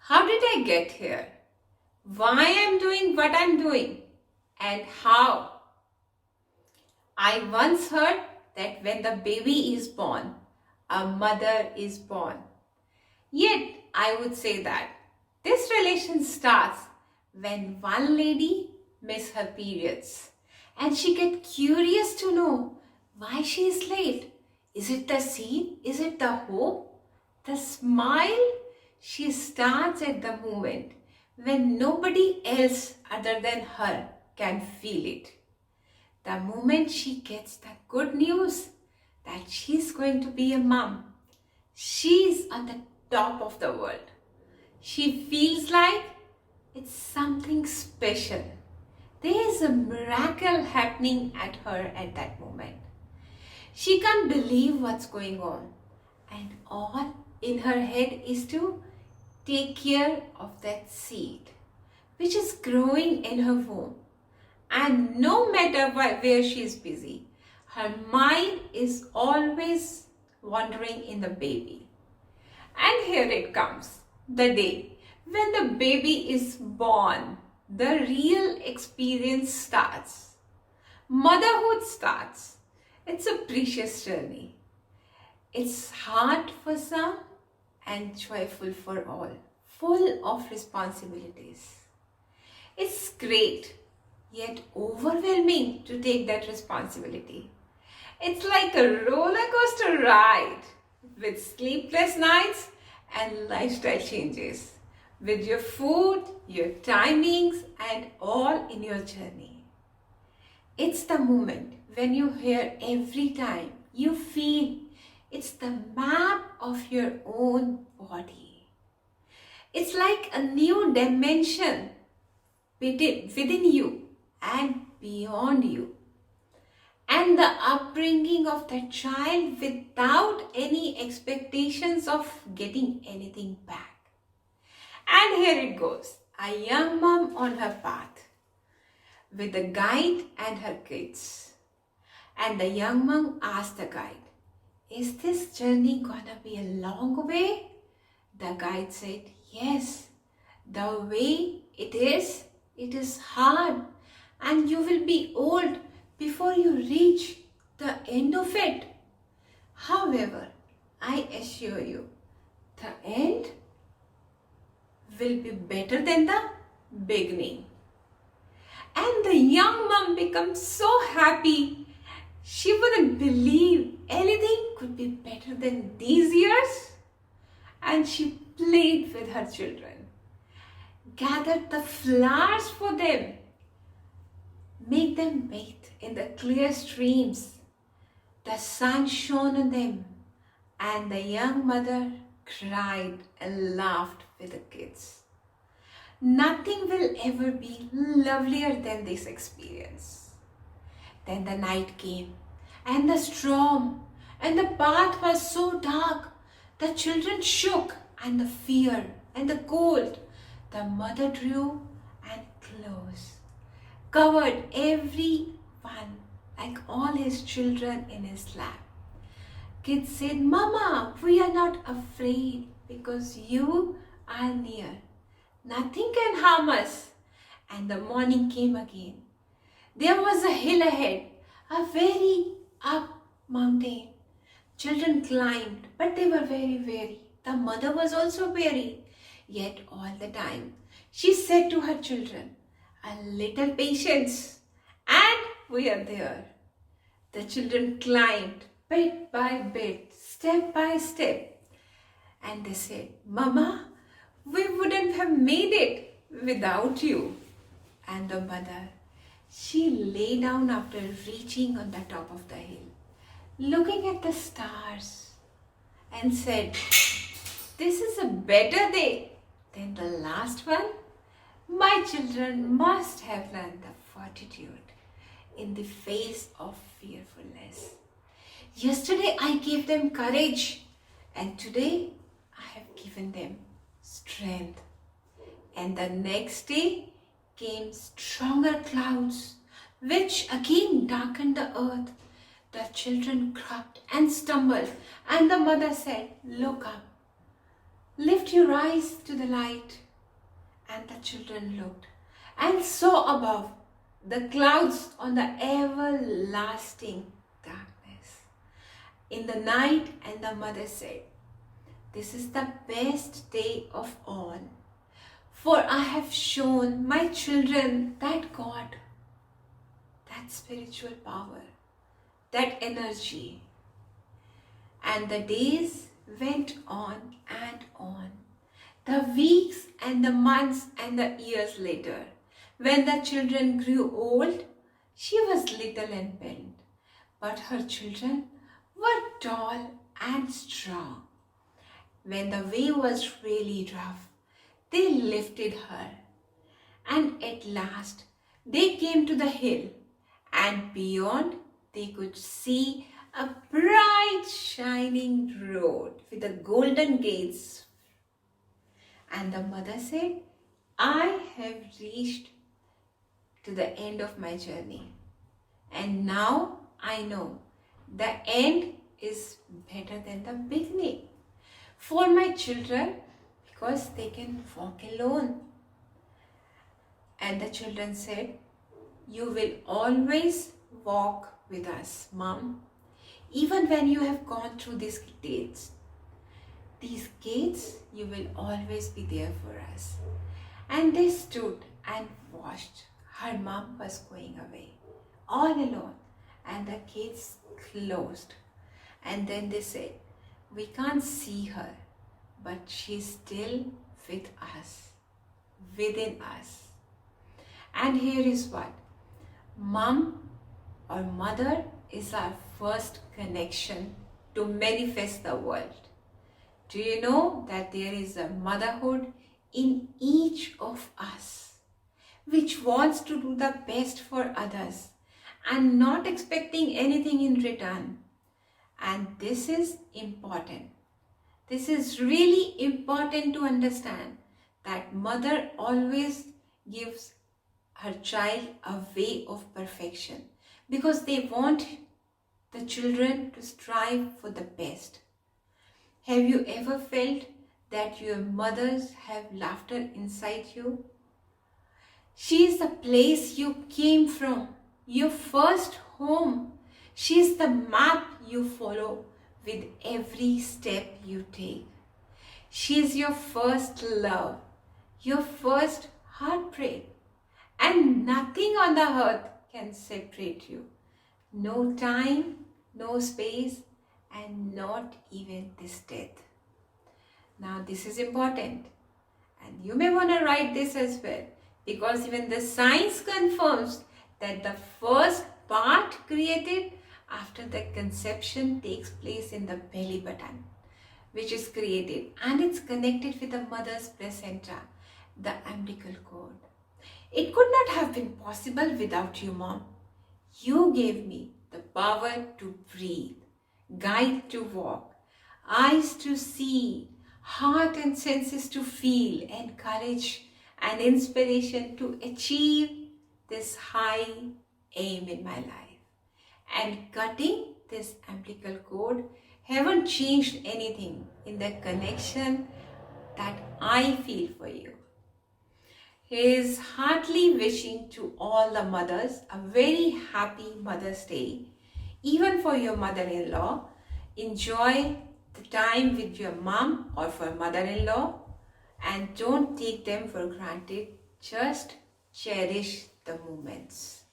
How did I get here? Why I'm doing what I'm doing? And how? I once heard that when the baby is born, a mother is born. Yet, I would say that this relation starts when one lady misses her periods and she gets curious to know why she is late. Is it the seed? Is it the hope? The smile? She starts at the moment when nobody else other than her can feel it. The moment she gets the good news that she's going to be a mom, she's on the top of the world. She feels like it's something special. There is a miracle happening at her at that moment. She can't believe what's going on, and all in her head is to take care of that seed which is growing in her womb. And no matter where she is busy, her mind is always wandering in the baby. And here it comes, the day when the baby is born. The real experience starts. Motherhood starts. It's a precious journey. It's hard for some and joyful for all, full of responsibilities. It's great, yet overwhelming to take that responsibility. It's like a roller coaster ride with sleepless nights and lifestyle changes, with your food, your timings, and all in your journey. It's the moment when you hear every time you feel it's the map of your own body. It's like a new dimension within you and beyond you. And the upbringing of that child without any expectations of getting anything back. And here it goes, a young mom on her path with a guide and her kids. And the young mom asked the guide, "Is this journey gonna be a long way?" The guide said, "Yes, the way it is hard, and you will be old before you reach the end of it. However, I assure you, the end will be better than the beginning." And the young mom becomes so happy. She wouldn't believe anything could be better than these years. And she played with her children, gathered the flowers for them, make them bathe in the clear streams. The sun shone on them, and the young mother cried and laughed with the kids. Nothing will ever be lovelier than this experience. Then the night came, and the storm, and the path was so dark. The children shook, and the fear, and the cold. The mother drew and close, covered every one like all his children in his lap. Kids said, "Mama, we are not afraid because you are near. Nothing can harm us." And the morning came again. There was a hill ahead, a very up mountain. Children climbed, but they were very weary. The mother was also weary. Yet all the time, she said to her children, "A little patience, and we are there." The children climbed bit by bit, step by step. And they said, "Mama, we wouldn't have made it without you." And the mother, she lay down after reaching on the top of the hill, looking at the stars, and said, "This is a better day than the last one. My children must have learned the fortitude in the face of fearfulness. Yesterday I gave them courage, and today I have given them strength." And the next day came stronger clouds, which again darkened the earth. The children crept and stumbled, and the mother said, "Look up. Lift your eyes to the light. And the children looked and saw above the clouds on the everlasting darkness. In the night, and the mother said, "This is the best day of all, for I have shown my children that God, that spiritual power, that energy." And the days went on and on. The weeks and the months and the years later, when the children grew old, she was little and bent, but her children were tall and strong. When the way was really rough, they lifted her, and at last they came to the hill, and beyond they could see a bright shining road with the golden gates. And the mother said, "I have reached to the end of my journey, and now I know the end is better than the beginning for my children, because they can walk alone." And the children said, "You will always walk with us, Mom, even when you have gone through these gates. These gates, you will always be there for us." And they stood and watched. Her mom was going away, all alone, and the gates closed. And then they said, "We can't see her, but she's still with us, within us." And here is what? Mom or mother is our first connection to manifest the world. Do you know that there is a motherhood in each of us, which wants to do the best for others and not expecting anything in return? And this is important. This is really important to understand, that mother always gives her child a way of perfection, because they want the children to strive for the best. Have you ever felt that your mothers have laughter inside you? She is the place you came from, your first home. She is the map you follow with every step you take. She is your first love, your first heartbreak, and nothing on the earth can separate you. No time, no space, and not even this death. Now this is important, and you may want to write this as well, because even the science confirms that the first part created after the conception takes place in the belly button, which is created, and it's connected with the mother's placenta, the umbilical cord. It could not have been possible without you, Mom. You gave me the power to breathe, guide to walk, eyes to see, heart and senses to feel, and courage and inspiration to achieve this high aim in my life. And cutting this umbilical cord haven't changed anything in the connection that I feel for you. He is heartily wishing to all the mothers a very happy Mother's Day. Even for your mother-in-law, enjoy the time with your mom or for mother-in-law, and don't take them for granted. Just cherish the moments.